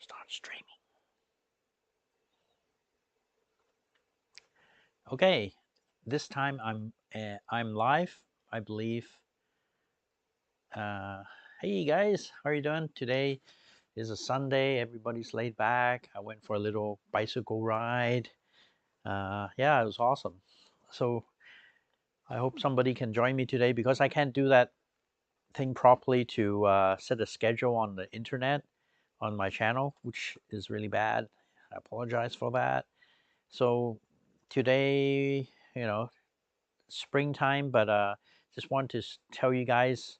Start streaming. Okay, this time I'm live, I believe. Uh, hey guys, how are you doing? Today is a Sunday. Everybody's laid back. I went for a little bicycle ride. Yeah, it was awesome. So I hope somebody can join me today because I can't do that thing properly to set a schedule on the internet on my channel, which is really bad. I apologize for that. So today, springtime, but just want to tell you guys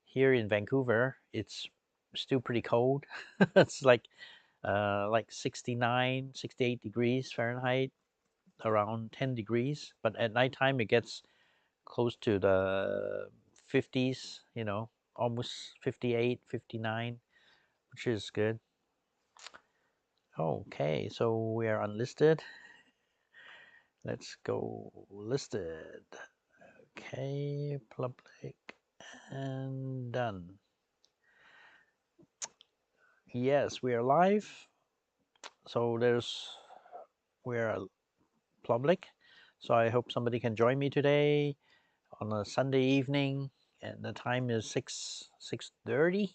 here in Vancouver, it's still pretty cold. It's like 69, 68 degrees Fahrenheit, around 10 degrees. But at nighttime, it gets close to the 50s, almost 58, 59, which is good. Okay, so we are unlisted. Let's go listed. Okay, public and done. Yes, we are live. So we're public. So I hope somebody can join me today on a Sunday evening, and the time is 6:30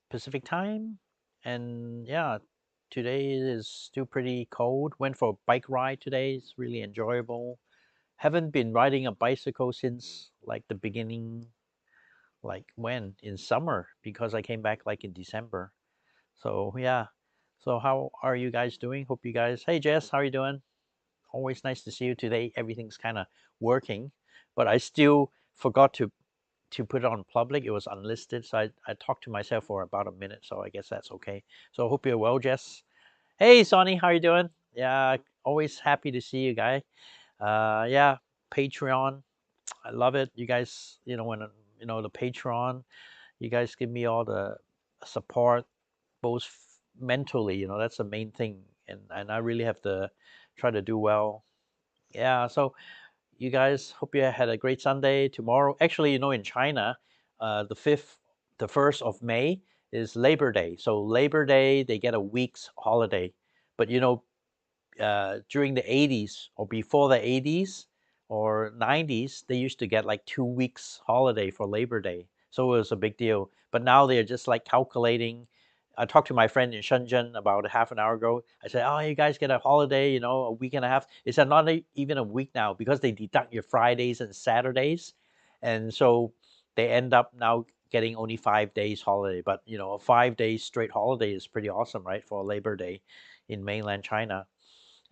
Pacific time. And yeah, today is still pretty cold. Went for a bike ride today. It's really enjoyable. Haven't been riding a bicycle since like the beginning, like when in summer, because I came back like in December. So yeah. So how are you guys doing? Hope you guys. Hey Jess, how are you doing? Always nice to see you today. Everything's kind of working, but I still forgot to put it on public. It was unlisted, so I talked to myself for about a minute. So I guess that's okay. So I hope you're well, Jess. Hey Sonny, how are you doing? Yeah, always happy to see you guys. Yeah, Patreon. I love it. You guys, when the Patreon, you guys give me all the support, both mentally. That's the main thing, and I really have to try to do well. Yeah. So you guys, hope you had a great Sunday. Tomorrow, actually, in China, the 1st of May is Labor Day. So Labor Day, they get a week's holiday. But during the 80s or before the 80s or 90s, they used to get like 2 weeks holiday for Labor Day. So it was a big deal. But now they're just like calculating. I talked to my friend in Shenzhen about half an hour ago. I said, "Oh, you guys get a holiday, a week and a half." It's not even a week now because they deduct your Fridays and Saturdays. And so they end up now getting only 5 days holiday. But, a 5 days straight holiday is pretty awesome, right? For Labor Day in mainland China.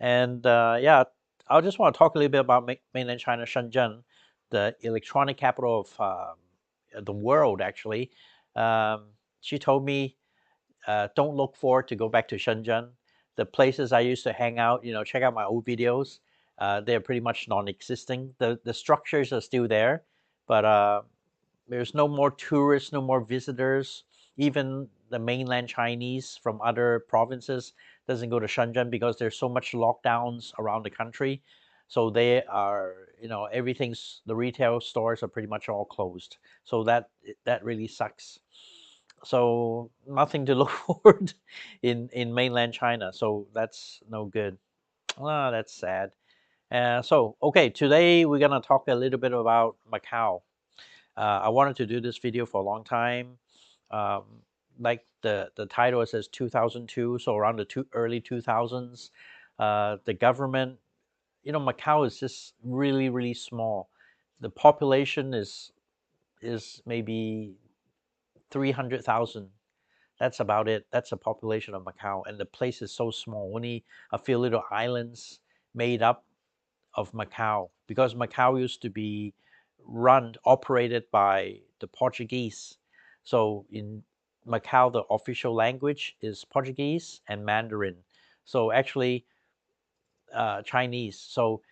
And yeah, I just want to talk a little bit about mainland China, Shenzhen, the electronic capital of the world, actually. Um, she told me, don't look forward to go back to Shenzhen. The places I used to hang out, check out my old videos. They're pretty much non-existing. The structures are still there, but there's no more tourists, no more visitors. Even the mainland Chinese from other provinces doesn't go to Shenzhen because there's so much lockdowns around the country. So they are, the retail stores are pretty much all closed. So that really sucks. So nothing to look forward in mainland China. So that's no good. Ah, that's sad. So okay, today we're gonna talk a little bit about Macau. I wanted to do this video for a long time. Um, like the title, it says 2002, so around the early 2000s. The government, Macau is just really, really small. The population is maybe 300,000. That's about it. That's the population of Macau, and the place is so small. Only a few little islands made up of Macau, because Macau used to be operated by the Portuguese. So in Macau, the official language is Portuguese and Mandarin. So actually, Chinese. So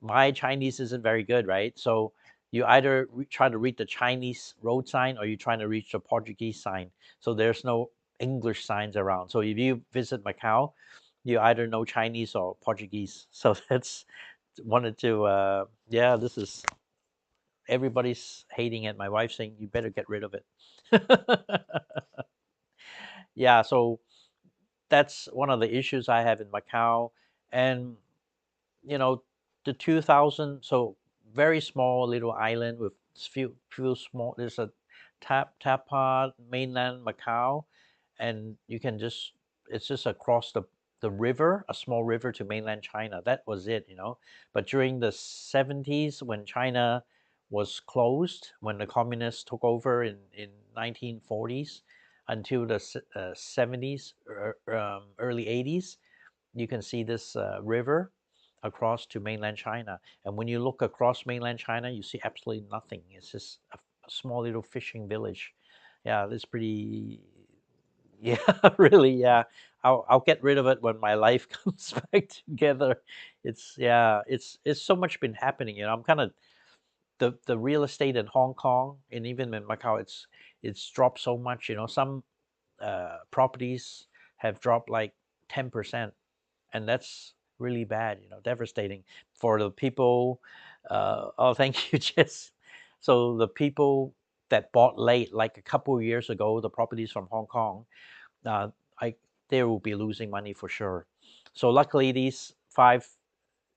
my Chinese isn't very good, right? So you either try to read the Chinese road sign or you're trying to reach the Portuguese sign. So there's no English signs around. So if you visit Macau, you either know Chinese or Portuguese. So that's wanted to yeah, this is everybody's hating it. My wife's saying you better get rid of it. Yeah, so that's one of the issues I have in Macau. And you know, the 2000, so very small little island with few small. There's a Tapa mainland Macau, and you can just it's just across the river, a small river to mainland China. That was it, you know. But during the 70s, when China was closed, when the communists took over in 1940s until the 70s, early 80s, you can see this river across to mainland China. And when you look across mainland China, you see absolutely nothing. It's just a small little fishing village. Yeah, it's pretty. Yeah, really. Yeah, I'll get rid of it when my life comes back together. It's yeah, it's so much been happening. You know, I'm kind of the real estate in Hong Kong and even in Macau. It's dropped so much. You know, some properties have dropped like 10%, and that's really bad, you know, devastating for the people. Oh, thank you, Jess. So the people that bought late, like a couple of years ago, the properties from Hong Kong, uh, I they will be losing money for sure. So luckily, these 5,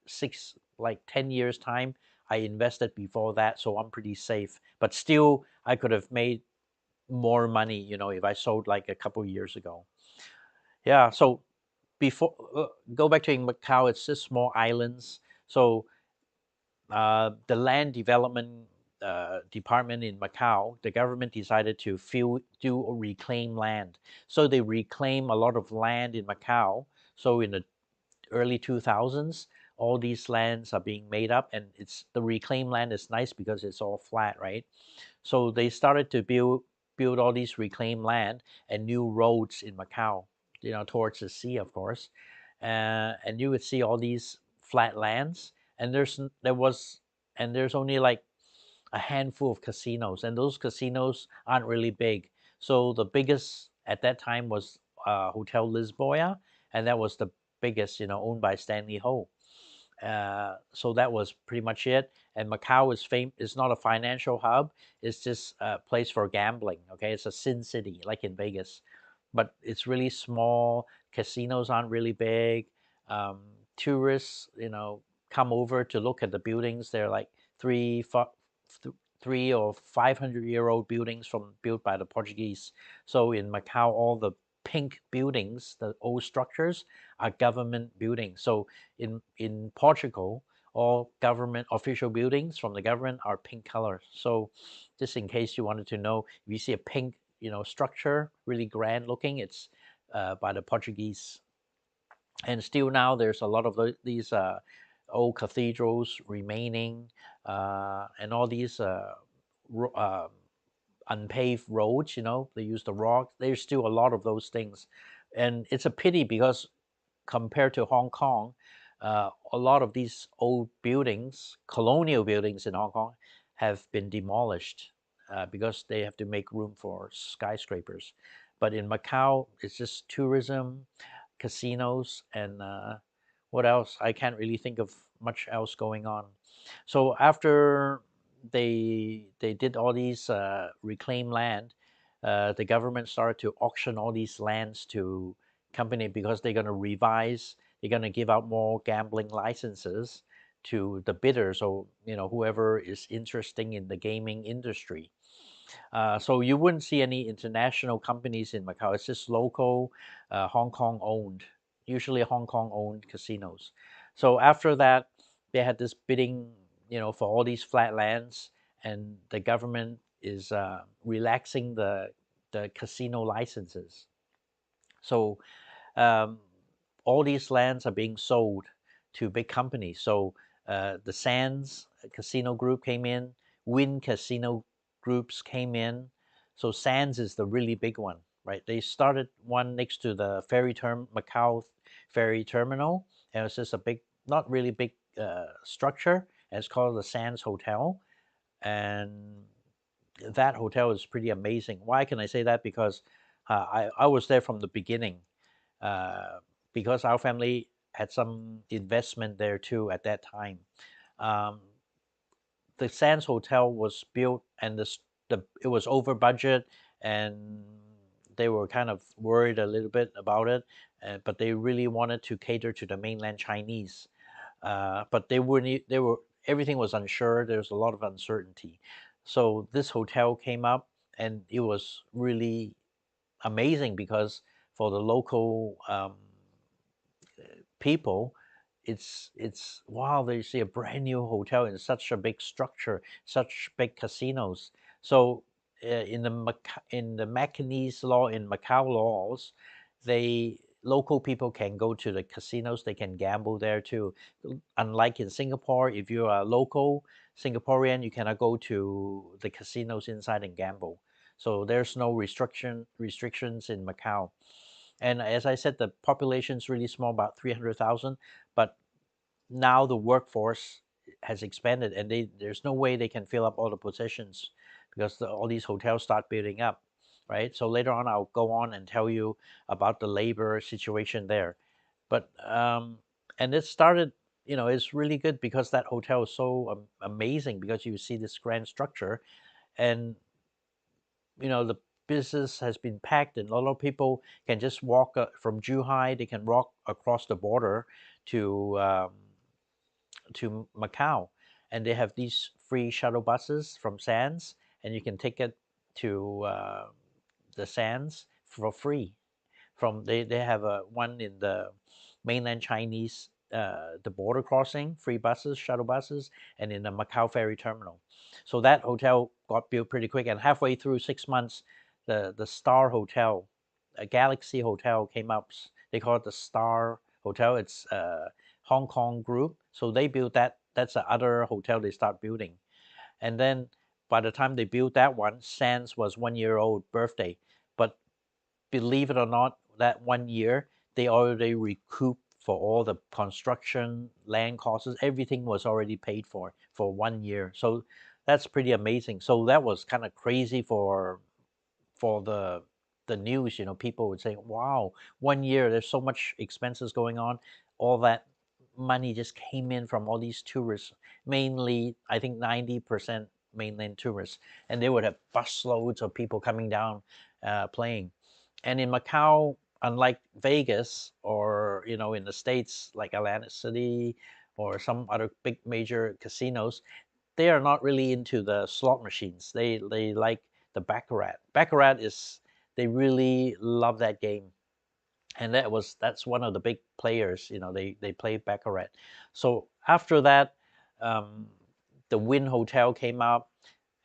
6, like 10 years time, I invested before that, so I'm pretty safe. But still, I could have made more money, you know, if I sold like a couple of years ago. Yeah. So before go back to Macau, it's just small islands. So the land development department in Macau, the government decided to do or reclaim land. So they reclaim a lot of land in Macau. So in the early 2000s, all these lands are being made up, and it's the reclaimed land is nice because it's all flat, right? So they started to build all these reclaimed land and new roads in Macau, you know, towards the sea, of course. And you would see all these flat lands, and there's only like a handful of casinos, and those casinos aren't really big. So the biggest at that time was Hotel Lisboa, and that was the biggest, you know, owned by Stanley Ho. So that was pretty much it. And Macau is not a financial hub. It's just a place for gambling. Okay, it's a sin city like in Vegas, but it's really small. Casinos aren't really big. Um, Tourists, you know, come over to look at the buildings. They're like three, 3 or 500-year-old buildings from built by the Portuguese. So in Macau, all the pink buildings, the old structures, are government buildings. So in Portugal, all government official buildings from the government are pink color. So just in case you wanted to know, if you see a pink, you know, structure, really grand looking, it's by the Portuguese. And still now there's a lot of these old cathedrals remaining, and all these uh, unpaved roads. You know, they use the rock. There's still a lot of those things, and it's a pity because compared to Hong Kong, a lot of these old buildings, colonial buildings in Hong Kong, have been demolished because they have to make room for skyscrapers. But in Macau, it's just tourism, casinos, and what else? I can't really think of much else going on. So after they did all these reclaimed land, the government started to auction all these lands to company because they're going to revise. They're going to give out more gambling licenses to the bidders, or you know, whoever is interested in the gaming industry. So you wouldn't see any international companies in Macau. It's just local, Hong Kong owned, usually Hong Kong owned casinos. So after that, they had this bidding, you know, for all these flat lands, and the government is relaxing the casino licenses. So um, all these lands are being sold to big companies. So the Sands Casino Group came in, Wynn Casino Groups came in. So Sands is the really big one, right? They started one next to the Macau ferry terminal, and it's just a big, not really big structure. And it's called the Sands Hotel, and that hotel is pretty amazing. Why can I say that? Because I was there from the beginning, uh, because our family had some investment there too at that time. Um, the Sands Hotel was built, and it was over budget, and they were kind of worried a little bit about it, but they really wanted to cater to the mainland Chinese. But they were everything was unsure. There's a lot of uncertainty. So this hotel came up, and it was really amazing because for the local people, it's wow, they see a brand new hotel in such a big structure, such big casinos. So in the Macanese law, in Macau laws, they local people can go to the casinos, they can gamble there too. Unlike in Singapore, if you're a local Singaporean, you cannot go to the casinos inside and gamble. So there's no restrictions in Macau. And as I said, the population is really small, about 300,000. But now the workforce has expanded, and there's no way they can fill up all the positions because all these hotels start building up, right? So later on, I'll go on and tell you about the labor situation there. But and it started, it's really good because that hotel is so amazing because you see this grand structure, and the business has been packed, and a lot of people can just walk from Zhuhai. They can walk across the border to Macau, and they have these free shuttle buses from Sands, and you can take it to the Sands for free. They have a one in the mainland Chinese, the border crossing, free buses, shuttle buses, and in the Macau ferry terminal. So that hotel got built pretty quick, and halfway through 6 months, the Star Hotel, a Galaxy Hotel came up. They call it the Star Hotel. It's Hong Kong group, so they built that. That's the other hotel they start building, and then by the time they built that one, Sands was 1 year old birthday, but believe it or not, that 1 year they already recouped for all the construction, land costs, everything was already paid for 1 year. So that's pretty amazing. So that was kind of crazy for the news. People would say, "Wow, 1 year, there's so much expenses going on. All that money just came in from all these tourists, mainly, I think 90% mainland tourists, and they would have busloads of people coming down playing." And in Macau, unlike Vegas or in the States like Atlantic City or some other big major casinos, they are not really into the slot machines. They like the baccarat. Baccarat is they really love that game, and that's one of the big players. They play baccarat. So after that, um, the Wynn Hotel came up,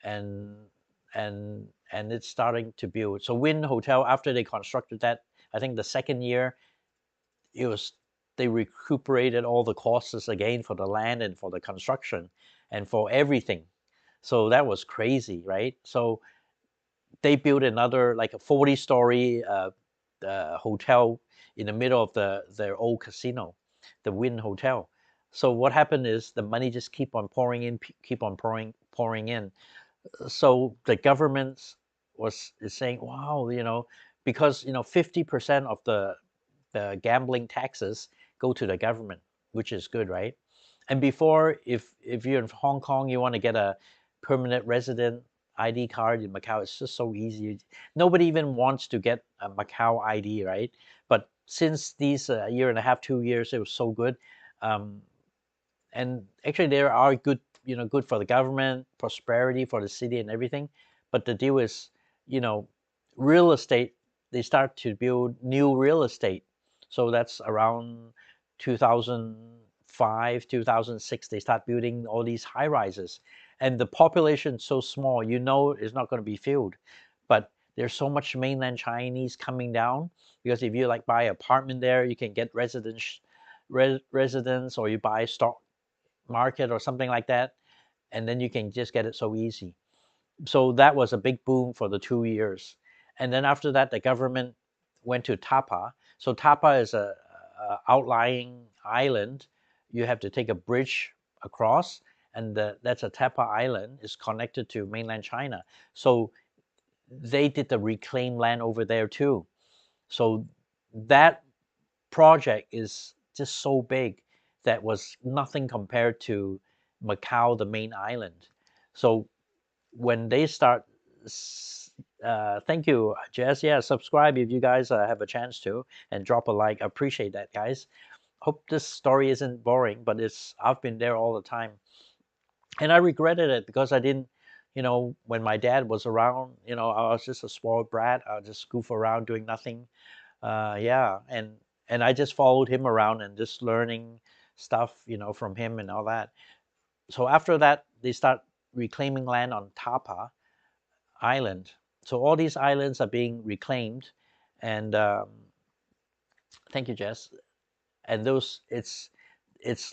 and it's starting to build. So Wynn Hotel, after they constructed that, I think the second year, it was they recuperated all the costs again for the land and for the construction and for everything. So that was crazy, right? So they built another like a 40-story hotel in the middle of their old casino, the Wynn Hotel. So what happened is the money just keep on pouring in, keep on pouring in. So the government is saying, wow, because 50% of the gambling taxes go to the government, which is good, right? And before, if you're in Hong Kong, you want to get a permanent resident ID card in Macau, it's just so easy. Nobody even wants to get a Macau ID, right? But since these year and a half, 2 years, it was so good. Um, and actually there are good, good for the government, prosperity for the city and everything. But the deal is, you know real estate, they start to build new real estate. So that's around 2005, 2006, they start building all these high rises, and the population is so small, it's not going to be filled. But there's so much mainland Chinese coming down, because if you like buy apartment there, you can get residence, or you buy stock market or something like that, and then you can just get it so easy. So that was a big boom for the 2 years. And then after that, the government went to Tapa. So Tapa is a outlying island. You have to take a bridge across, and that's a Tapa Island, is connected to mainland China. So they did the reclaimed land over there too. So that project is just so big that was nothing compared to Macau, the main island. So when they start Thank you, Jess. Yeah, subscribe if you guys have a chance to, and drop a like. I appreciate that, guys. Hope this story isn't boring, but I've been there all the time, and I regretted it because I didn't, when my dad was around, I was just a spoiled brat. I just goof around doing nothing. Yeah, and I just followed him around and just learning stuff, from him and all that. So after that, they start reclaiming land on Tapa Island. So all these islands are being reclaimed, and thank you, Jess. And those, it's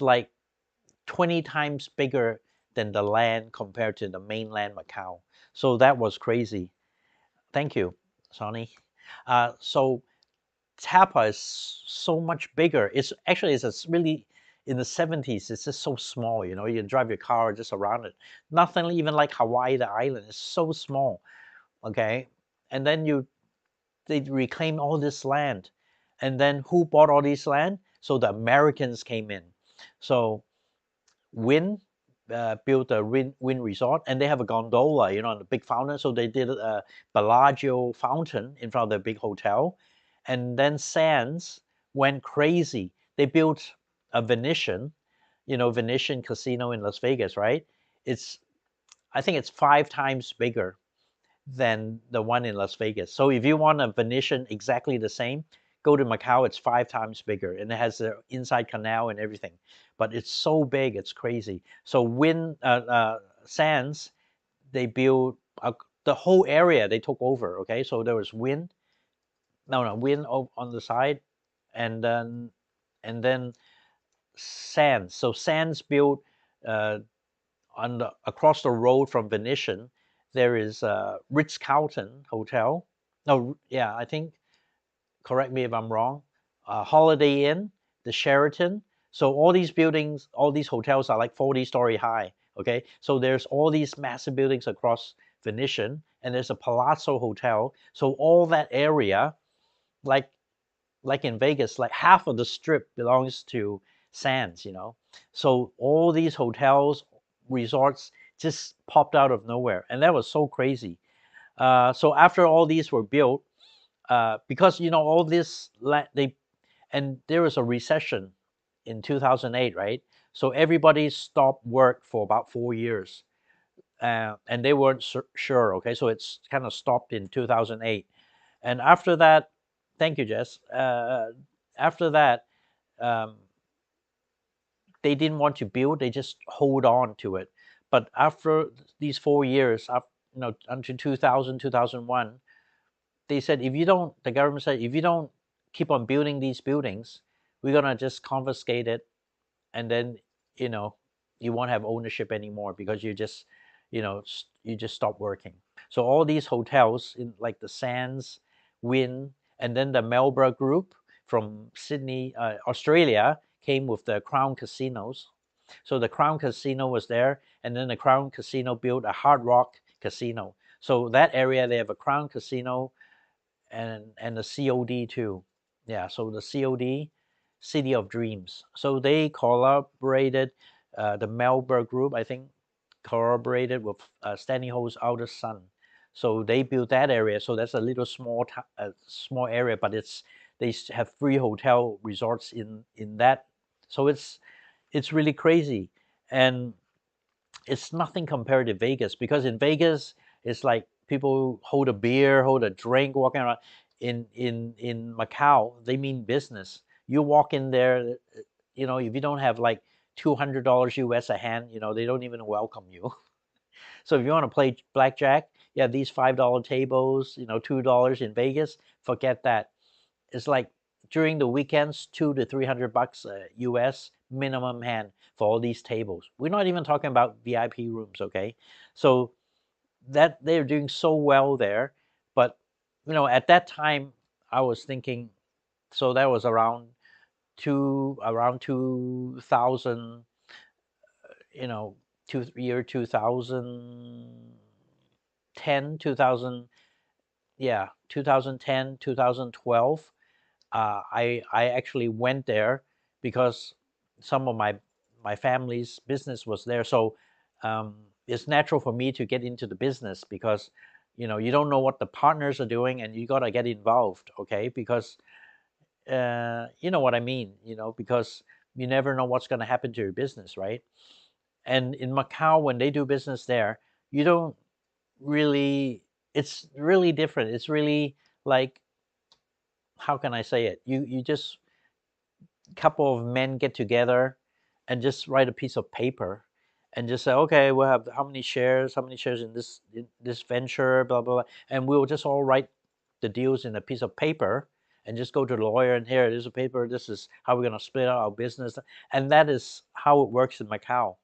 like 20 times bigger than the land compared to the mainland Macau. So that was crazy. Thank you, Sonny. So Tapa is so much bigger. It's really in the 70s. It's just so small. You drive your car just around it. Nothing even like Hawaii, the island. It's so small. Okay, and then they reclaim all this land, and then who bought all this land? So the Americans came in. So Wynn built a wind resort, and they have a gondola, on the big fountain. So they did a Bellagio fountain in front of the big hotel, and then Sands went crazy. They built a Venetian, Venetian casino in Las Vegas, right? It's I think it's 5 times bigger than the one in Las Vegas. So if you want a Venetian exactly the same, go to Macau. It's 5 times bigger, and it has the inside canal and everything. But it's so big, it's crazy. So Sands, they built the whole area. They took over. Okay, so there was wind, no, wind on the side, and then Sands. So Sands built uh, across the road from Venetian, there is a Ritz Carlton Hotel. No, yeah, I think. Correct me if I'm wrong. Holiday Inn, the Sheraton. So all these buildings, all these hotels are like 40-story high. Okay, so there's all these massive buildings across Venetian, and there's a Palazzo Hotel. So all that area, like in Vegas, like half of the strip belongs to Sands. So all these hotels, resorts just popped out of nowhere, and that was so crazy. So after all these were built, because all this they and there was a recession in 2008, right? So everybody stopped work for about 4 years, and they weren't sure. Okay, so it's kind of stopped in 2008, and after that, thank you, Jess. After that, um, they didn't want to build; they just hold on to it. But after these 4 years, until 2000, 2001, they said the government said, if you don't keep on building these buildings, we're gonna just confiscate it, and then you know you won't have ownership anymore because you just stop working. So all these hotels in like the Sands, Wynn, and then the Melbourne Group from Sydney, Australia, came with the Crown Casinos. So the Crown Casino was there, and then the Crown Casino built a Hard Rock Casino. So that area they have a Crown Casino and the COD too. Yeah, so the COD, City of Dreams. So they collaborated, the Melbourne Group, I think, collaborated with Stanley Ho's Outer Sun. So they built that area. So that's a little small area, but they have 3 hotel resorts in that. So it's really crazy, and it's nothing compared to Vegas, because in Vegas it's like people hold a beer, hold a drink, walking around. In Macau, they mean business. You walk in there, if you don't have like $200 US a hand, they don't even welcome you. So if you want to play blackjack, yeah, these $5 tables, $2 in Vegas, forget that. It's like during the weekends, 200 to 300 bucks US minimum hand for all these tables. We're not even talking about VIP rooms, okay? So that they're doing so well there, but at that time I was thinking, so that was around 2000, you know, year 2010, 2000, yeah, 2010, 2012. I actually went there because some of my family's business was there. So it's natural for me to get into the business because You don't know what the partners are doing, and you got to get involved, okay? Because you know what I mean, because you never know what's going to happen to your business, right? And in Macau, when they do business there, you don't really, it's really different. It's really like, how can I say it? You just, couple of men get together and just write a piece of paper and just say, okay, we'll have how many shares in this venture, blah blah blah, and we'll just all write the deals in a piece of paper and just go to the lawyer and here, there's a paper, this is how we're going to split out our business. And that is how it works in Macau.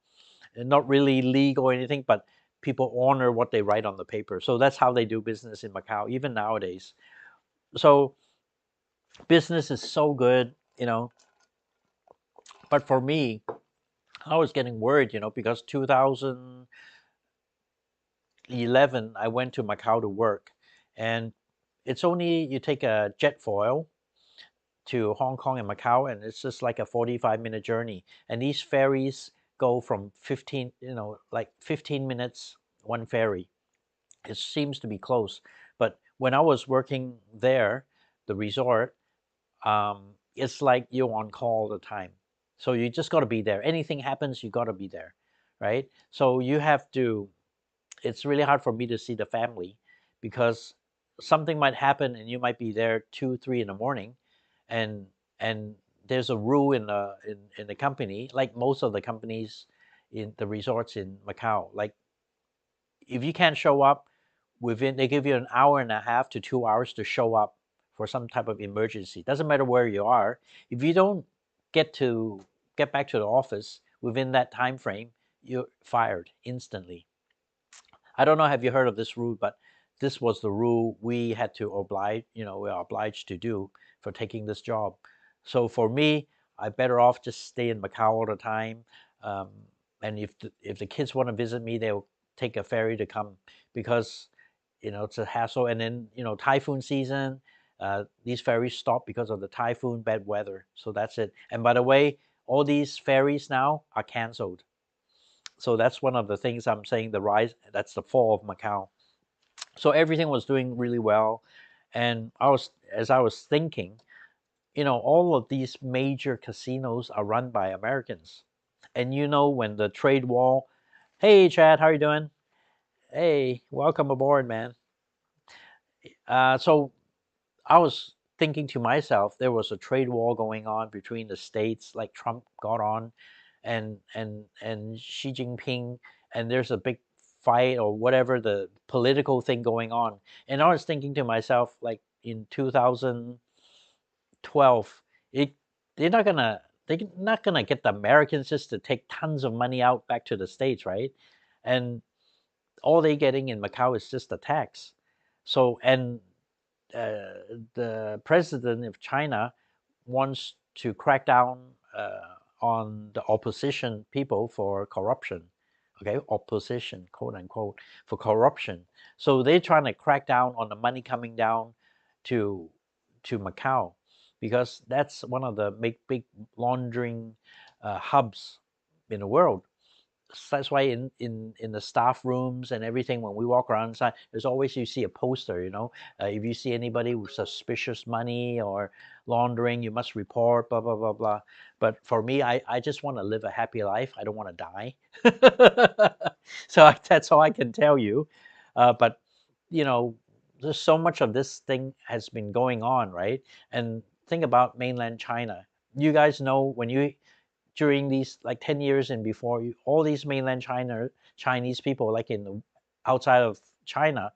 And not really legal or anything, but people honor what they write on the paper. So that's how they do business in Macau, even nowadays. So business is so good, but for me, I was getting worried, because 2011 I went to Macau to work, and it's only you take a jet foil to Hong Kong and Macau, and it's just like a 45-minute journey. And these ferries go from 15, like 15 minutes one ferry. It seems to be close, but when I was working there, the resort, it's like you're on call all the time. So you just got to be there. Anything happens, you got to be there, right? So you have to. It's really hard for me to see the family because something might happen and you might be there 2, 3 in the morning, and and there's a rule in the company, like most of the companies in the resorts in Macau. Like if you can't show up within, they give you an hour and a half to 2 hours to show up for some type of emergency. Doesn't matter where you are. If you don't get to get back to the office within that time frame, you're fired instantly. I don't know, have you heard of this rule, but this was the rule we had to oblige, we are obliged to do for taking this job. So for me, I better off just stay in Macau all the time. Um, and if the kids want to visit me, they'll take a ferry to come because, it's a hassle. And then, typhoon season, these ferries stop because of the typhoon, bad weather. So that's it. And by the way, all these ferries now are canceled. So that's one of the things I'm saying, the rise, that's the fall of Macau. So everything was doing really well. And as I was thinking, all of these major casinos are run by Americans. And when the trade war, hey, Chad, how are you doing? Hey, welcome aboard, man. So I was thinking to myself, there was a trade war going on between the states, like Trump got on, and Xi Jinping, and there's a big fight or whatever the political thing going on. And I was thinking to myself, like in 2012, it they're not gonna get the Americans just to take tons of money out back to the states, right? And all they getting in Macau is just a tax. So and the president of China wants to crack down on the opposition people for corruption. Okay, opposition, quote unquote, for corruption. So they're trying to crack down on the money coming down to Macau because that's one of the big laundering hubs in the world. That's why in the staff rooms and everything, when we walk around inside, there's always, you see a poster, if you see anybody with suspicious money or laundering, you must report, blah blah blah blah. But for me, I just want to live a happy life. I don't want to die. So that's all I can tell you. But you know there's so much of this thing has been going on, right? And think about mainland China. You guys know, when you during these like 10 years and before, all these mainland Chinese people, like in the outside of China,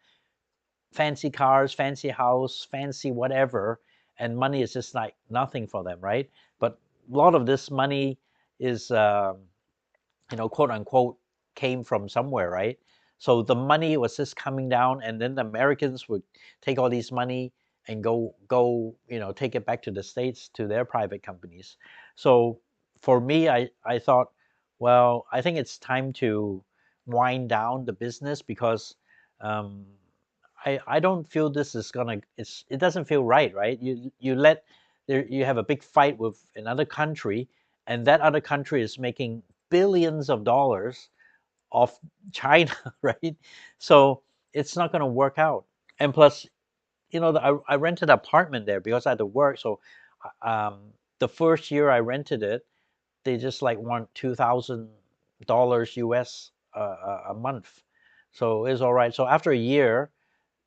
fancy cars, fancy house, fancy whatever, and money is just like nothing for them, right? But a lot of this money is quote unquote, came from somewhere, right? So the money was just coming down, and then the Americans would take all this money and go take it back to the states to their private companies. So for me, I thought, well, I think it's time to wind down the business because um, I don't feel this is gonna, it doesn't feel right, right? You let there, you have a big fight with another country, and that other country is making billions of dollars of China, right? So it's not going to work out. And plus, I rented an apartment there because I had to work. So um, the first year I rented it, they just like want $2,000 US a month. So it's all right. So after a year,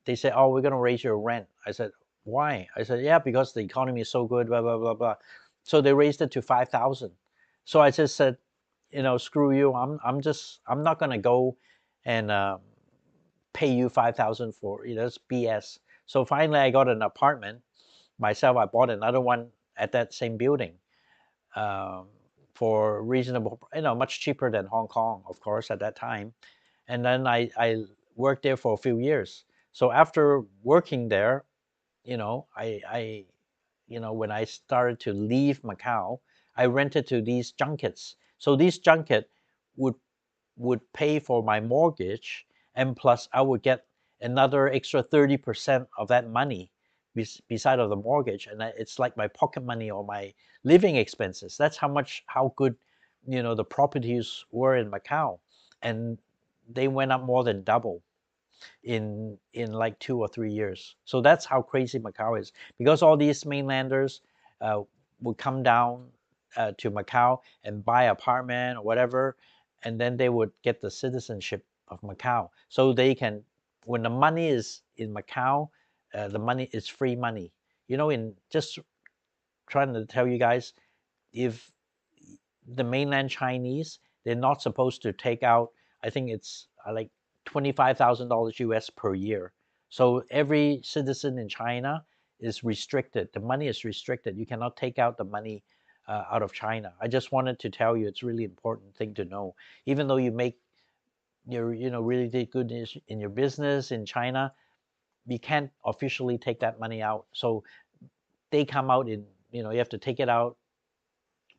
they said, "Oh, we're going to raise your rent." I said, "Why?" I said, "Yeah, because the economy is so good, blah blah blah blah." So they raised it to 5,000. So I just said, screw you. I'm not going to go and pay you 5,000 for, that's BS. So finally, I got an apartment myself. I bought another one at that same building, um, for reasonable, much cheaper than Hong Kong, of course, at that time. And then I worked there for a few years. So after working there, when I started to leave Macau, I rented to these junkets. So these junket would would pay for my mortgage, and plus I would get another extra 30% of that money beside of the mortgage, and it's like my pocket money or my living expenses. That's how good the properties were in Macau, and they went up more than double in like 2 or 3 years. So that's how crazy Macau is, because all these mainlanders uh, would come down to Macau and buy apartment or whatever, and then they would get the citizenship of Macau. So they can, when the money is in Macau, the money is free money. In just trying to tell you guys, if the mainland Chinese, they're not supposed to take out, I think it's like $25,000 US per year. So every citizen in China is restricted. The money is restricted. You cannot take out the money out of China. I just wanted to tell you, it's really important thing to know. Even though you make your, really did good in your business in China, you can't officially take that money out. So they come out in, you have to take it out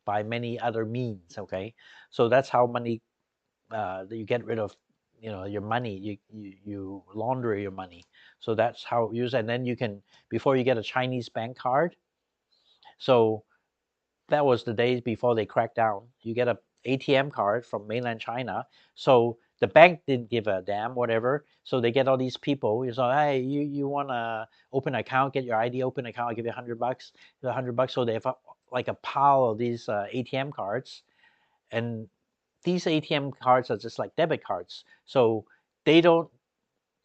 by many other means. Okay, so that's how money, you get rid of, your money. You launder your money. So that's how it use. And then you can, before you get a Chinese bank card. So that was the days before they cracked down. You get a ATM card from mainland China. So the bank didn't give a damn, whatever. So they get all these people. You say, hey, you want to open an account, get your ID, open an account, I'll give you $100, $100. So they have like a pile of these ATM cards. And these ATM cards are just like debit cards. So they don't,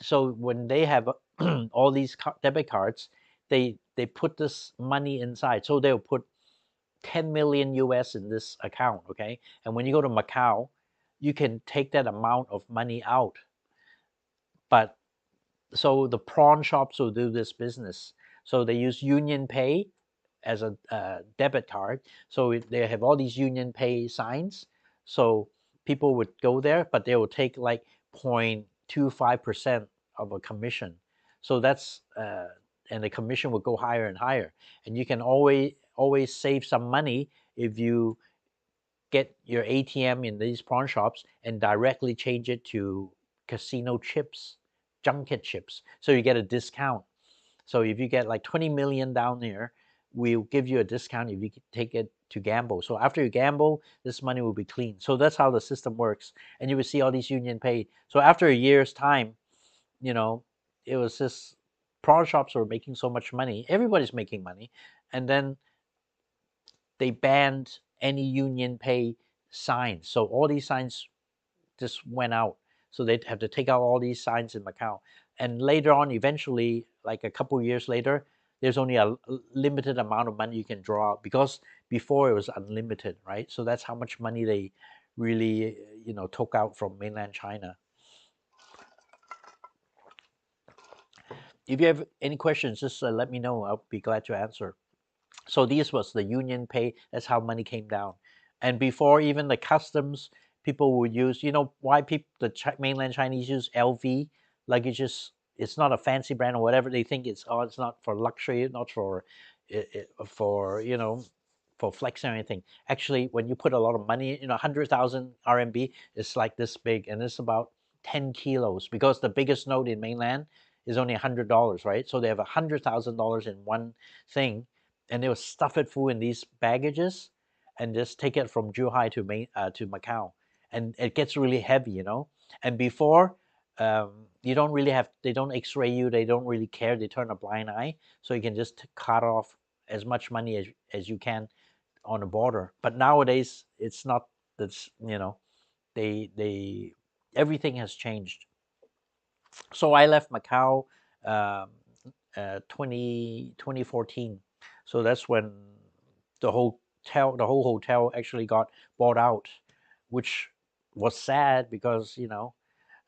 so when they have all these debit cards, they put this money inside. So they'll put 10 million US in this account, okay? And when you go to Macau, you can take that amount of money out. But so the prawn shops will do this business. So they use Union Pay as a debit card. So they have all these Union Pay signs. So people would go there, but they will take like 0.25% of a commission. So that's and the commission will go higher and higher. And you can always save some money if you get your ATM in these pawn shops and directly change it to casino chips, junket chips. So you get a discount. So if you get like 20 million down there, we'll give you a discount if you take it to gamble. So after you gamble, this money will be clean. So that's how the system works. And you will see all these Union Pay. So after a year's time, you know, it was just pawn shops were making so much money. Everybody's making money. And then they banned any Union Pay signs. So all these signs just went out. So they'd have to take out all these signs in Macau. And later on, eventually, like a couple of years later, there's only a limited amount of money you can draw out, because before it was unlimited, right? So that's how much money they really, took out from mainland China. If you have any questions, just let me know. I'll be glad to answer. So this was the Union Pay. That's how money came down. And before even the customs, people would use, why people, the mainland Chinese use LV, like it's not a fancy brand or whatever. They think it's not for luxury, not for, for, for flexing or anything. Actually, when you put a lot of money, 100,000 RMB is like this big, and it's about 10 kilos, because the biggest note in mainland is only $100, right? So they have $100,000 in one thing, and they will stuff it full in these baggages and just take it from Zhuhai to Macau, and it gets really heavy, And before, you don't really have, they don't x-ray you, they don't really care, they turn a blind eye, so you can just cut off as much money as you can on the border. But nowadays it's not, that's, they everything has changed. So I left Macau, um, 2014. So that's when the whole hotel actually got bought out, which was sad because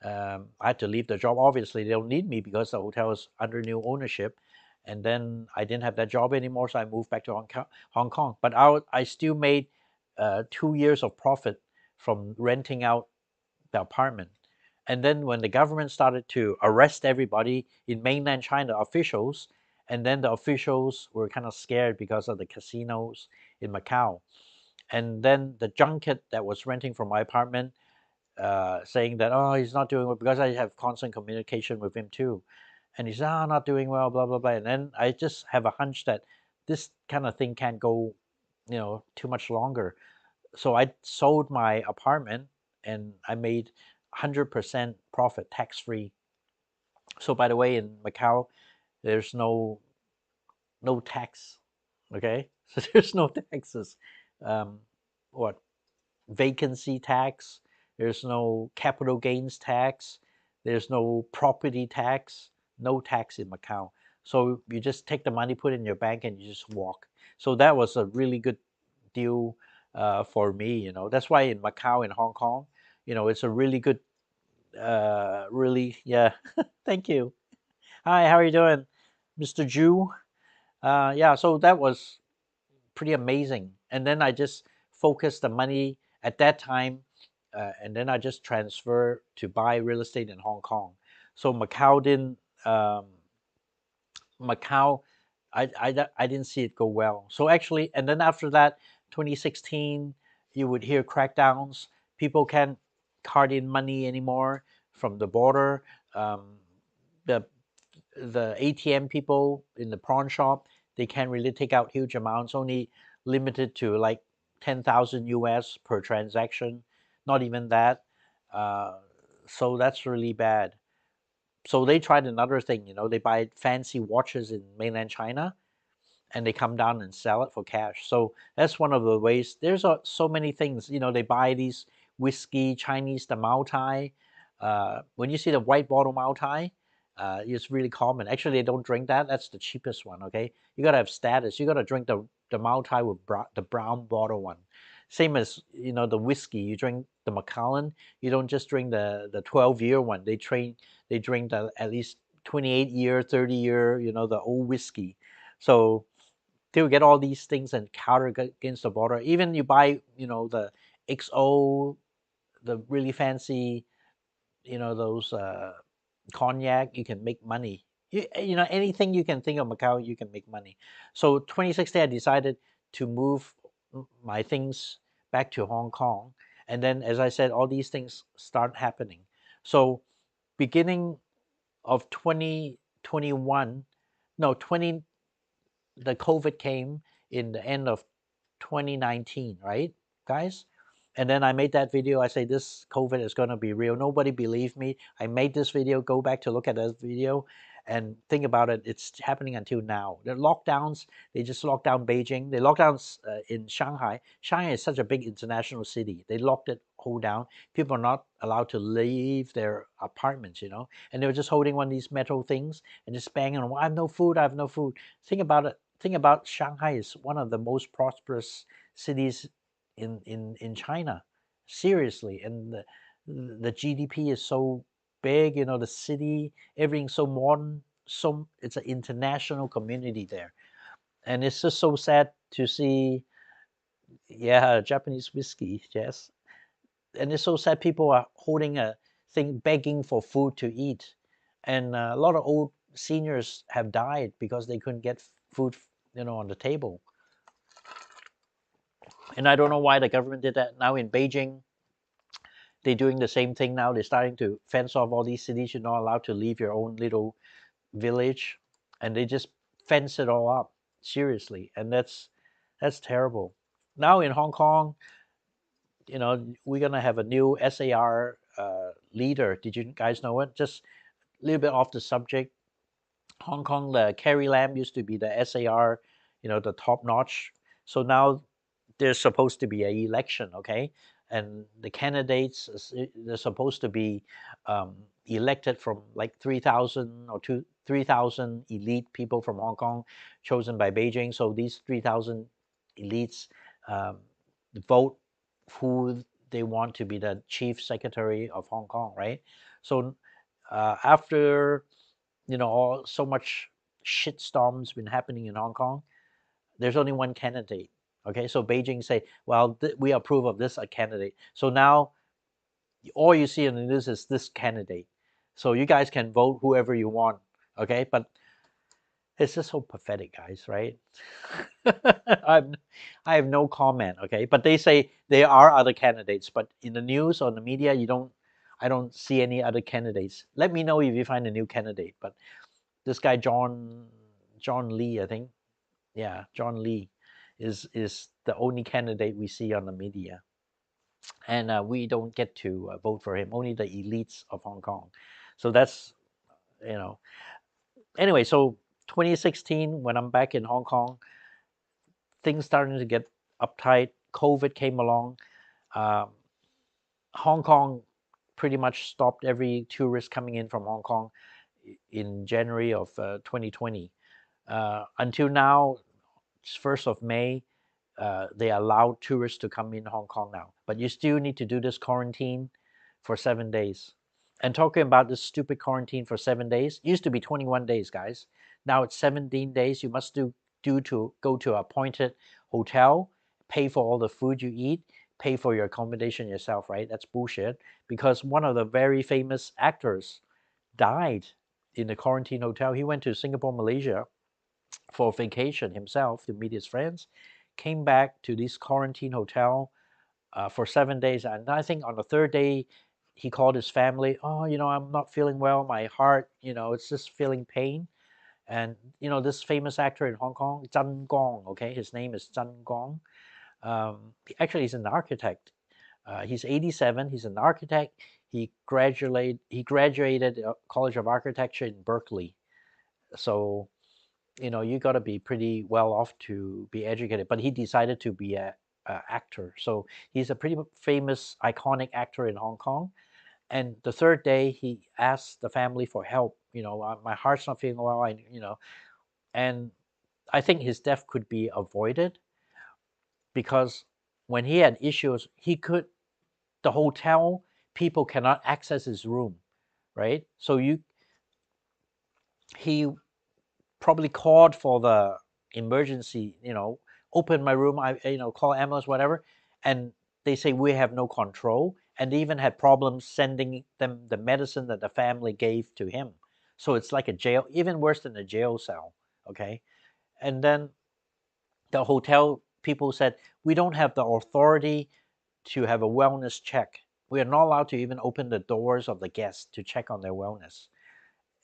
I had to leave the job. Obviously, they don't need me because the hotel is under new ownership. And then I didn't have that job anymore, so I moved back to Hong Kong. But I still made 2 years of profit from renting out the apartment. And then when the government started to arrest everybody in mainland China, officials, and then the officials were kind of scared because of the casinos in Macau. And then the junket that was renting from my apartment, saying that, oh, he's not doing well, because I have constant communication with him too. And he said, oh, not doing well, blah, blah, blah. And then I just have a hunch that this kind of thing can't go, too much longer. So I sold my apartment and I made 100% profit, tax free. So by the way, in Macau, there's no tax. Okay, so there's no taxes. Um, what vacancy tax? There's no capital gains tax. There's no property tax. No tax in Macau. So you just take the money, put it in your bank, and you just walk. So that was a really good deal for me. That's why in Macau and Hong Kong, it's a really good, really, yeah. Thank you. Hi, how are you doing, Mr. Ju? Yeah, so that was pretty amazing. And then I just focused the money at that time, and then I just transfer to buy real estate in Hong Kong. So um, Macau, I didn't see it go well. So actually, and then after that, 2016, you would hear crackdowns. People can't card in money anymore from the border. The the ATM people in the pawn shop, they can't really take out huge amounts, only limited to like 10,000 US per transaction, not even that. Uh, so that's really bad. So they tried another thing, they buy fancy watches in mainland China and they come down and sell it for cash. So that's one of the ways. There's so many things. They buy these whiskey, Chinese, the Mao Tai. When you see the white bottle Mao Tai, it's really common. Actually, they don't drink that. That's the cheapest one. Okay, you gotta have status. You gotta drink the Mao Tai with the brown bottle one. Same as the whiskey. You drink the Macallan. You don't just drink the 12-year one. They drink the at least 28-year, 30-year. The old whiskey. So to get all these things and counter against the border. Even you buy, the XO, the really fancy, those cognac, you can make money. Anything you can think of Macau, you can make money. So 2016, I decided to move my things back to Hong Kong. And then, as I said, all these things start happening. So beginning of 2021, no, 20, the COVID came in the end of 2019, right, guys? And then I made that video. I say this COVID is going to be real. Nobody believed me. I made this video. Go back to look at that video and think about it. It's happening until now. The lockdowns, they just locked down Beijing. They locked down in Shanghai. Shanghai is such a big international city. They locked it whole down. People are not allowed to leave their apartments, and they were just holding one of these metal things and just banging on. I have no food. I have no food. Think about it. Think about Shanghai is one of the most prosperous cities in China. Seriously, and the GDP is so big. The city, everything's so modern. So it's an international community there, and it's just so sad to see. Yeah, Japanese whiskey, yes, and it's so sad people are holding a thing, begging for food to eat, and a lot of old seniors have died because they couldn't get food, on the table. And I don't know why the government did that. Now in Beijing, they're doing the same thing now. They're starting to fence off all these cities. You're not allowed to leave your own little village, and they just fence it all up, seriously, and that's terrible. Now in Hong Kong, we're gonna have a new SAR leader. Did you guys know it? Just a little bit off the subject. Hong Kong, the Carrie Lam used to be the SAR, the top notch. So now there's supposed to be an election, okay? And the candidates, they're supposed to be elected from like 3,000 or 3,000 elite people from Hong Kong chosen by Beijing. So these 3,000 elites um, vote who they want to be the chief secretary of Hong Kong, right? So after all so much shitstorms been happening in Hong Kong, there's only one candidate. Okay, so Beijing say, well, we approve of this candidate. So now all you see in the news is this candidate. So you guys can vote whoever you want. Okay, but it's just so pathetic, guys, right? I'm, I have no comment. Okay, but they say there are other candidates, but in the news or the media, I don't see any other candidates. Let me know if you find a new candidate. But this guy John Lee, I think, yeah, John Lee, is the only candidate we see on the media, and we don't get to vote for him. Only the elites of Hong Kong. So that's you know. Anyway, so 2016, when I'm back in Hong Kong, things starting to get uptight. COVID came along. Um, Hong Kong pretty much stopped every tourist coming in from Hong Kong in January of 2020. Until now, 1st of May, they allow tourists to come in Hong Kong now. But you still need to do this quarantine for 7 days. And talking about this stupid quarantine for 7 days, it used to be 21 days, guys. Now it's 17 days. You must do to go to an appointed hotel, pay for all the food you eat, pay for your accommodation yourself, right? That's bullshit. Because one of the very famous actors died in the quarantine hotel. He went to Singapore, Malaysia for vacation himself to meet his friends, came back to this quarantine hotel for 7 days. And I think on the third day, he called his family. Oh, I'm not feeling well. My heart, it's just feeling pain. And, this famous actor in Hong Kong, Zhang Gong, okay, his name is Zhang Gong. Actually, he's an architect. He's 87. He's an architect. He graduated College of Architecture in Berkeley. So you got to be pretty well off to be educated, but he decided to be a actor. So he's a pretty famous iconic actor in Hong Kong. And the third day he asked the family for help. My heart's not feeling well. And I think his death could be avoided because when he had issues, the hotel people cannot access his room, right? So he probably called for the emergency, open my room, call ambulance, whatever. And they say we have no control. And they even had problems sending them the medicine that the family gave to him. So it's like a jail, even worse than a jail cell. Okay. And then the hotel people said, we don't have the authority to have a wellness check. We are not allowed to even open the doors of the guests to check on their wellness.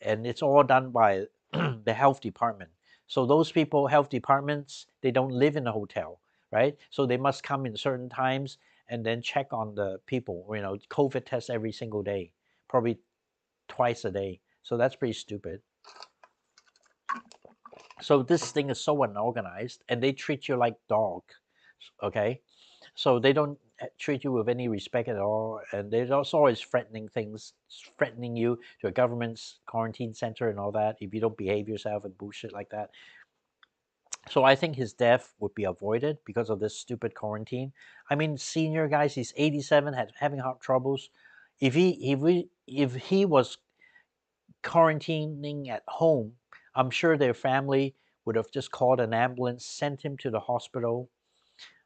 And it's all done by the health department. So those people, health departments, they don't live in a hotel, right? So they must come in certain times and then check on the people, COVID test every single day, probably twice a day. So that's pretty stupid. So this thing is so unorganized and they treat you like dog, okay? So they don't treat you with any respect at all, and they're also always threatening you to a government's quarantine center and all that if you don't behave yourself and bullshit like that. So I think his death would be avoided because of this stupid quarantine. I mean, senior guys, he's 87, having heart troubles. If he was quarantining at home, I'm sure their family would have just called an ambulance, sent him to the hospital,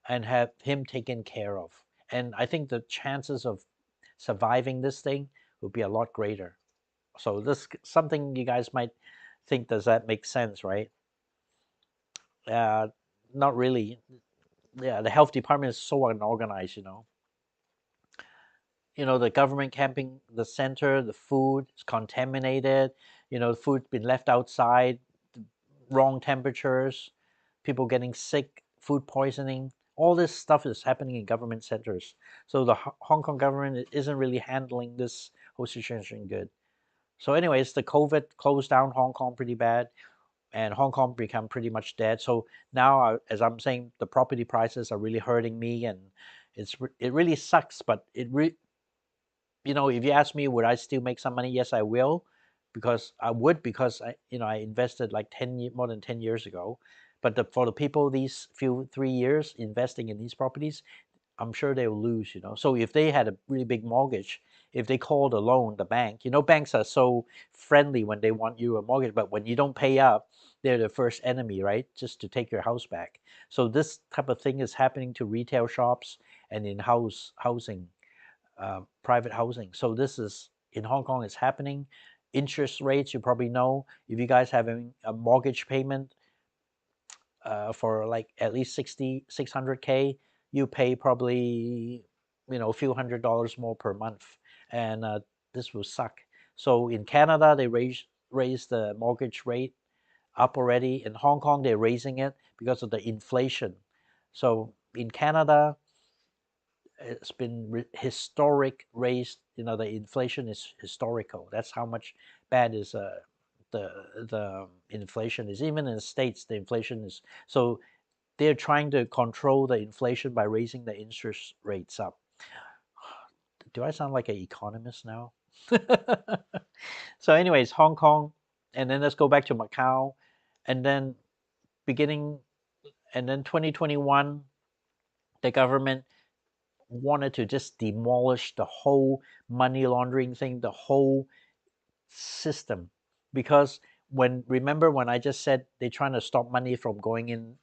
and have him taken care of. And I think the chances of surviving this thing would be a lot greater. So this something you guys might think, does that make sense, right? Uh, Not really. Yeah, the health department is so unorganized, the government camping the center, the food is contaminated, the food's been left outside, wrong temperatures, people getting sick, food poisoning, All this stuff is happening in government centers. So the Hong Kong government isn't really handling this whole situation good. So, anyways, the COVID closed down Hong Kong pretty bad, and Hong Kong become pretty much dead. So now, as I'm saying, the property prices are really hurting me, and it really sucks. But if you ask me, would I still make some money? Yes, I will, because I would, because I invested like more than 10 years ago. But for the people these 3 years investing in these properties, I'm sure they'll lose. So if they had a really big mortgage, if they call the loan, the bank, banks are so friendly when they want you a mortgage, but when you don't pay up, they're the first enemy, right? Just to take your house back. So this type of thing is happening to retail shops and in housing, private housing. So this is in Hong Kong. It's happening. Interest rates, you probably know, if you guys having a mortgage payment for like at least 600K, you pay probably a few $100s more per month, and this will suck. So in Canada, they raised the mortgage rate up already. In Hong Kong, they're raising it because of the inflation. So in Canada, it's been historic raised. The inflation is historical. That's how much bad is the inflation is. Even in the States, the inflation is. So they're trying to control the inflation by raising the interest rates up. Do I sound like an economist now? So, anyways, Hong Kong, and then let's go back to Macau, and then beginning, and then 2021, the government wanted to just demolish the whole money laundering thing, the whole system, because remember when I just said they're trying to stop money from going in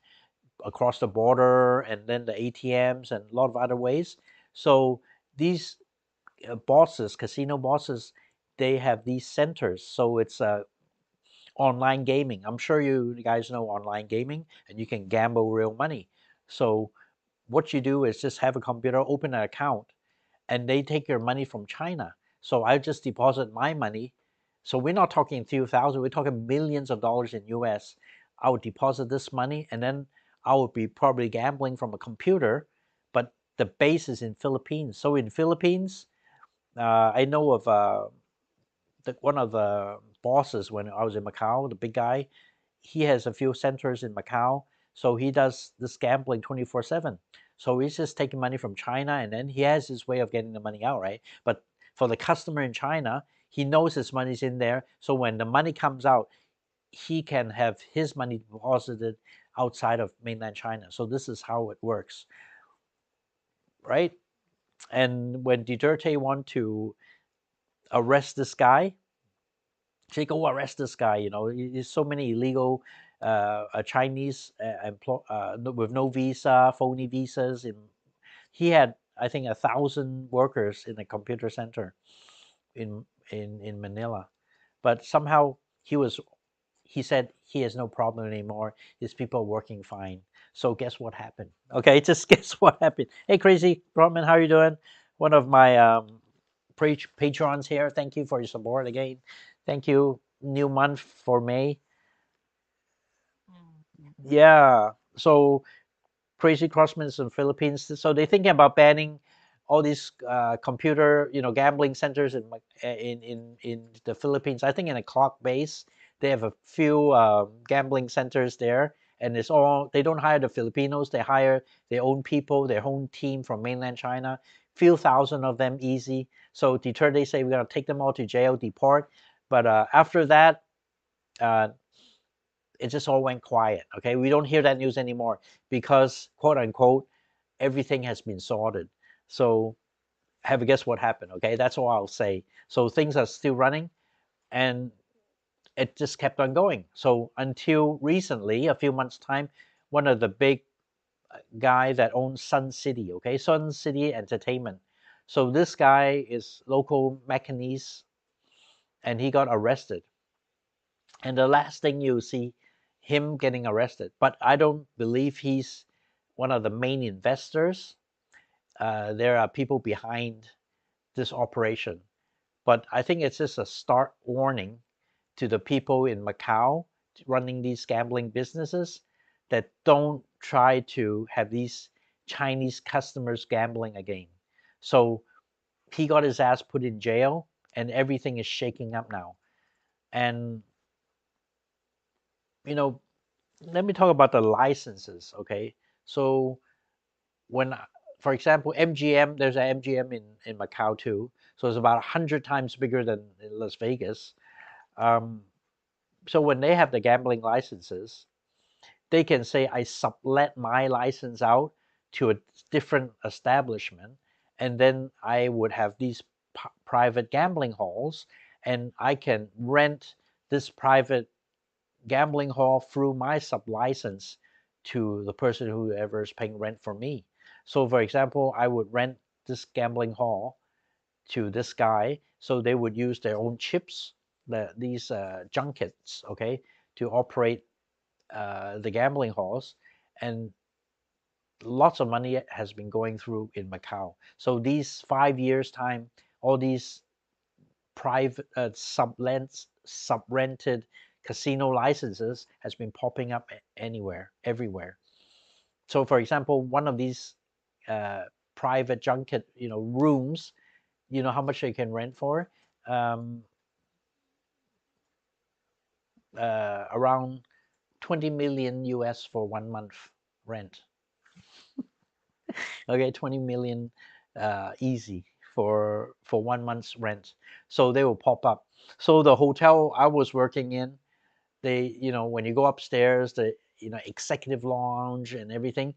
across the border, and then the ATMs and a lot of other ways. So these bosses, casino bosses, they have these centers. So it's online gaming. I'm sure you guys know online gaming, and you can gamble real money. So what you do is just have a computer, open an account, and they take your money from China. So I just deposit my money. So we're not talking a few thousand, we're talking millions of dollars in US. I would deposit this money, and then I would be probably gambling from a computer, but the base is in Philippines. So in Philippines, I know of one of the bosses when I was in Macau, the big guy. He has a few centers in Macau, so he does this gambling 24/7. So he's just taking money from China, and then he has his way of getting the money out, right? But for the customer in China, he knows his money's in there. So when the money comes out, he can have his money deposited outside of mainland China. So this is how it works, right? And when Duterte want to arrest this guy, they go arrest this guy. There's so many illegal Chinese with no visa, phony visas. He had, I think, 1,000 workers in a computer center in Manila, but somehow he said he has no problem anymore. His people are working fine. So guess what happened? Okay, just guess what happened. Hey, Crazy Rodman, how are you doing? One of my patrons here. Thank you for your support again. Thank you. New month for May. Yeah. So crazy crossmans in Philippines. So they're thinking about banning all these computer, gambling centers in the Philippines. I think in a Clark base, they have a few gambling centers there, and they don't hire the Filipinos. They hire their own people, their own team from mainland China. Few thousand of them easy. So Duterte say we're gonna take them all to jail, deport. But after that, uh, it just all went quiet. Okay, we don't hear that news anymore because, quote unquote, everything has been sorted. So have a guess what happened. Okay, that's all I'll say. So things are still running, and it just kept on going. So until recently, a few months time, one of the big guy that owns Sun City, okay, Sun City Entertainment. So this guy is local Macanese, and he got arrested. And the last thing you see, him getting arrested. But I don't believe he's one of the main investors. There are people behind this operation. But I think it's just a start warning to the people in Macau running these gambling businesses that don't try to have these Chinese customers gambling again. So he got his ass put in jail, and everything is shaking up now. And you know, let me talk about the licenses. Okay, so when, for example, MGM, there's an MGM in Macau too, so it's about 100 times bigger than in Las Vegas. Um, so when they have the gambling licenses, they can say I sublet my license out to a different establishment, and then I would have these private gambling halls, and I can rent this private gambling hall through my sub license to the person whoever is paying rent for me. So for example, I would rent this gambling hall to this guy, so they would use their own chips, these junkets, okay, to operate the gambling halls, and lots of money has been going through in Macau. So these 5 years time, all these private sub-rented casino licenses has been popping up anywhere, everywhere. So for example, one of these uh, private junket, rooms, how much they can rent for? Um, Around 20 million US for 1 month rent. Okay, 20 million easy for 1 month's rent. So they will pop up. So the hotel I was working in, they, when you go upstairs, the executive lounge and everything.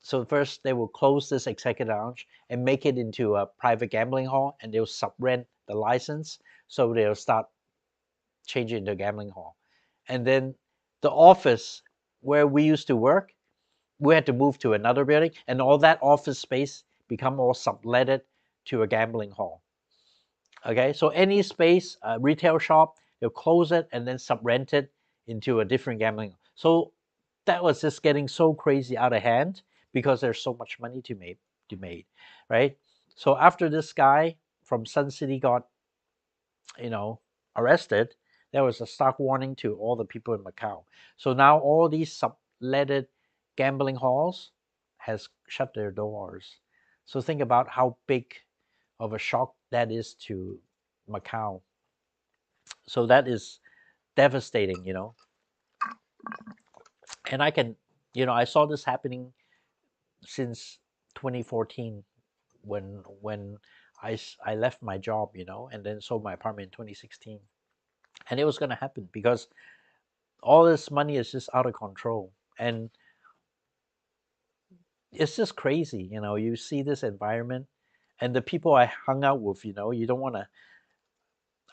So first they will close this executive lounge and make it into a private gambling hall, and they'll sub-rent the license. So they'll start changing into a gambling hall. And then the office where we used to work, we had to move to another building, and all that office space become all subletted to a gambling hall. Okay, so any space, retail shop, they'll close it and then sub-rent it into a different gambling. So that was just getting so crazy out of hand because there's so much money to made, right? So after this guy from Sun City got, you know, arrested, there was a stark warning to all the people in Macau. So now all these subletted gambling halls has shut their doors. So think about how big of a shock that is to Macau. So that is devastating. And I saw this happening since 2014 when I left my job, and then sold my apartment in 2016. And it was going to happen because all this money is just out of control. And it's just crazy. You see this environment and the people I hung out with, you don't want to.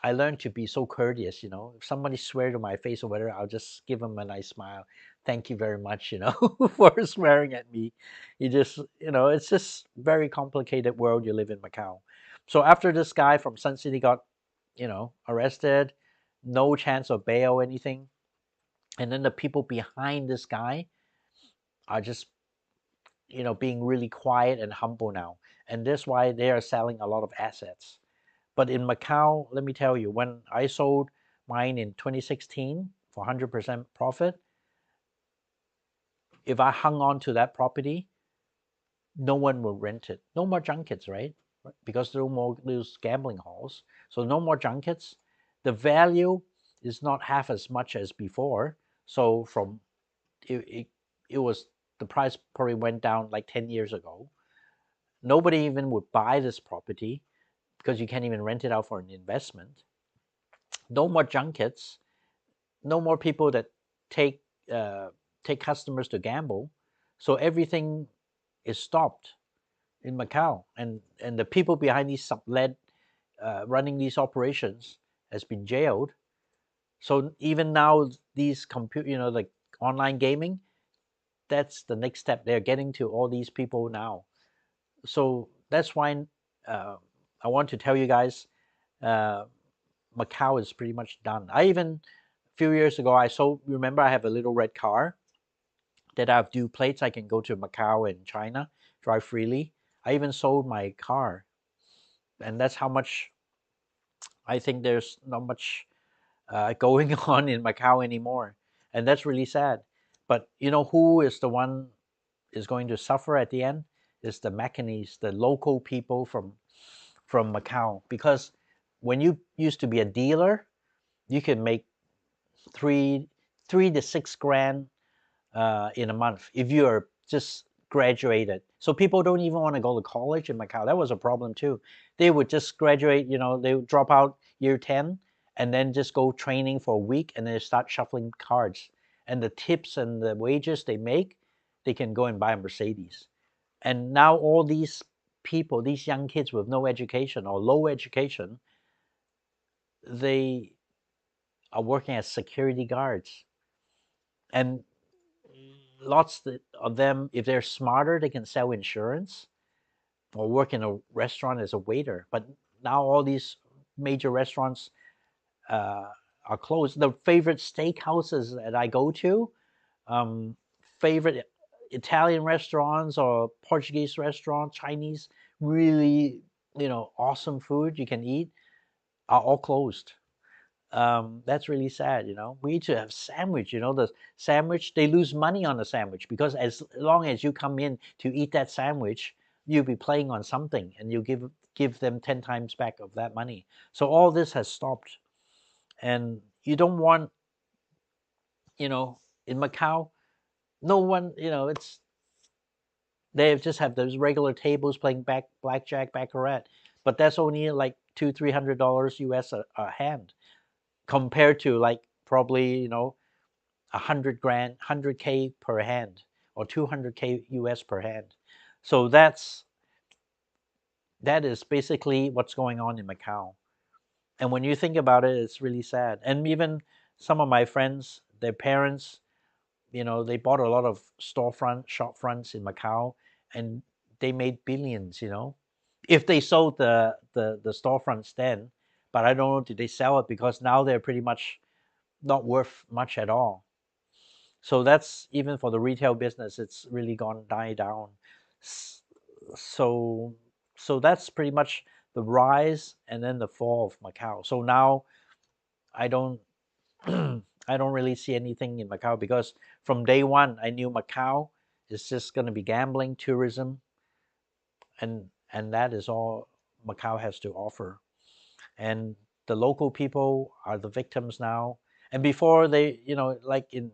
I learned to be so courteous. If somebody swear to my face or whatever, I'll just give them a nice smile. Thank you very much, for swearing at me. It's just very complicated world you live in Macau. So after this guy from Sun City got, arrested, no chance of bail or anything, and then the people behind this guy are just, being really quiet and humble now. And that's why they are selling a lot of assets. But in Macau, let me tell you, when I sold mine in 2016 for 100% profit, if I hung on to that property, no one will rent it. No more junkets, right? Because no more those gambling halls. So no more junkets. The value is not half as much as before. So from it was the price probably went down like 10 years ago. Nobody even would buy this property because you can't even rent it out for an investment. No more junkets. No more people that take uh, take customers to gamble. So everything is stopped in Macau, and the people behind these sublet running these operations has been jailed. So even now, these like online gaming, that's the next step. They're getting to all these people now. So that's why I want to tell you guys, uh, Macau is pretty much done. I even a few years ago I sold. Remember, I have a little red car that I have due plates. I can go to Macau and China, drive freely. I even sold my car, and that's how much I think there's not much going on in Macau anymore, and that's really sad. But who is the one is going to suffer at the end is the Macanese, the local people from Macau, because when you used to be a dealer, you can make three 3 to 6 grand in a month if you're just graduated. So people don't even want to go to college in Macau. That was a problem too. They would just graduate, they would drop out year 10 and then just go training for a week and then start shuffling cards. And the tips and the wages they make, they can go and buy a Mercedes. And now all these people, these young kids with no education or low education, they are working as security guards. And lots of them, if they're smarter, they can sell insurance or work in a restaurant as a waiter. But now all these major restaurants uh, are closed. The favorite steakhouses that I go to, um, favorite Italian restaurants or Portuguese restaurants, Chinese, really, awesome food you can eat, are all closed. That's really sad. We need to have sandwich. The sandwich, they lose money on the sandwich because as long as you come in to eat that sandwich, you'll be playing on something and you give them 10 times back of that money. So all this has stopped. And you don't want, in Macau, no one, it's they just have those regular tables playing blackjack, baccarat, but that's only like $200-300 US a hand compared to like probably 100 grand, 100K per hand, or 200K US per hand. So that is basically what's going on in Macau. And when you think about it, it's really sad. And even some of my friends, their parents, they bought a lot of shop fronts in Macau, and they made billions. If they sold the storefronts then, but I don't know, did they sell it because now they're pretty much not worth much at all. So that's even for the retail business, it's really gone die down. So so that's pretty much the rise and then the fall of Macau. So now I don't I don't really see anything in Macau because from day one I knew Macau is just going to be gambling, tourism, and that is all Macau has to offer. And the local people are the victims now. And before they, like in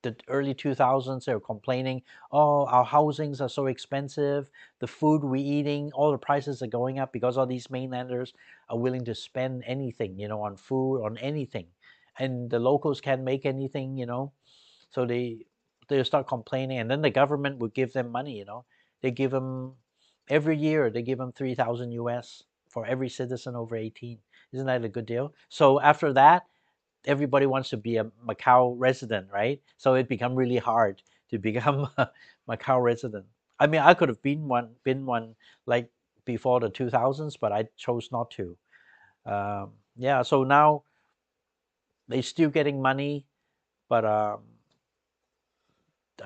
the early 2000s, they were complaining, oh, our housings are so expensive, the food we eating, all the prices are going up because all these mainlanders are willing to spend anything, on food, on anything. And the locals can't make anything, so they start complaining, and then the government would give them money. They give them every year, they give them 3,000 US for every citizen over 18. Isn't that a good deal? So after that, everybody wants to be a Macau resident, right? So it become really hard to become a Macau resident. I mean, I could have been one like before the 2000s, but I chose not to. Yeah, so now they're still getting money, but I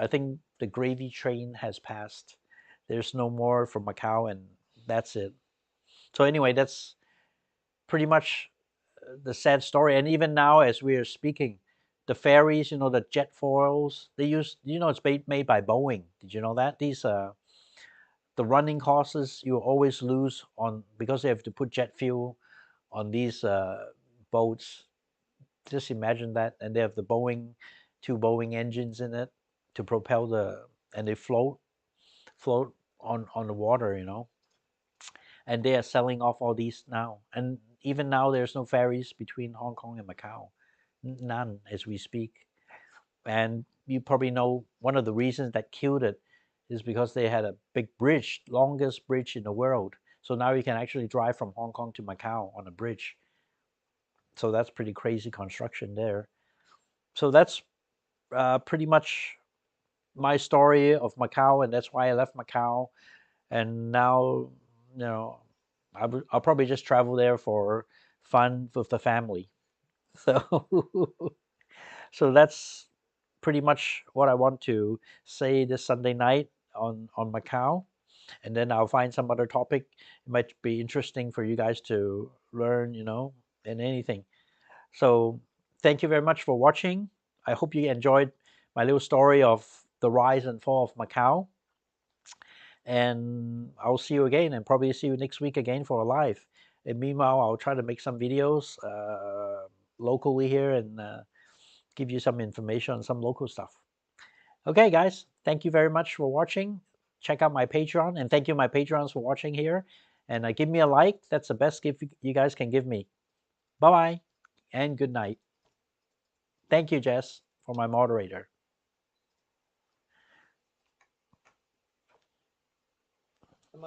think the gravy train has passed. There's no more from Macau, and that's it. So anyway, that's pretty much the sad story. And even now, as we are speaking, the ferries, the jet foils, they use, it's made by Boeing. Did you know that? These the running costs you always lose on because they have to put jet fuel on these boats. Just imagine that, and they have the two Boeing engines in it to propel and they float on the water, and they are selling off all these now. And even now, there's no ferries between Hong Kong and Macau, none as we speak. And you probably know one of the reasons that killed it is because they had a big bridge, longest bridge in the world. So now you can actually drive from Hong Kong to Macau on a bridge. So that's pretty crazy construction there. So that's pretty much my story of Macau, and that's why I left Macau. And now, you know, I'll probably just travel there for fun with the family. So, so that's pretty much what I want to say this Sunday night on Macau. And then I'll find some other topic. It might be interesting for you guys to learn, and anything. So thank you very much for watching. I hope you enjoyed my little story of the rise and fall of Macau. And I'll see you again, and probably see you next week again for a live. And meanwhile, I'll try to make some videos locally here and give you some information on some local stuff. Okay, guys, thank you very much for watching. Check out my Patreon, and thank you, my Patreons, for watching here. And give me a like. That's the best gift you guys can give me. Bye-bye, and good night. Thank you, Jess, for my moderator.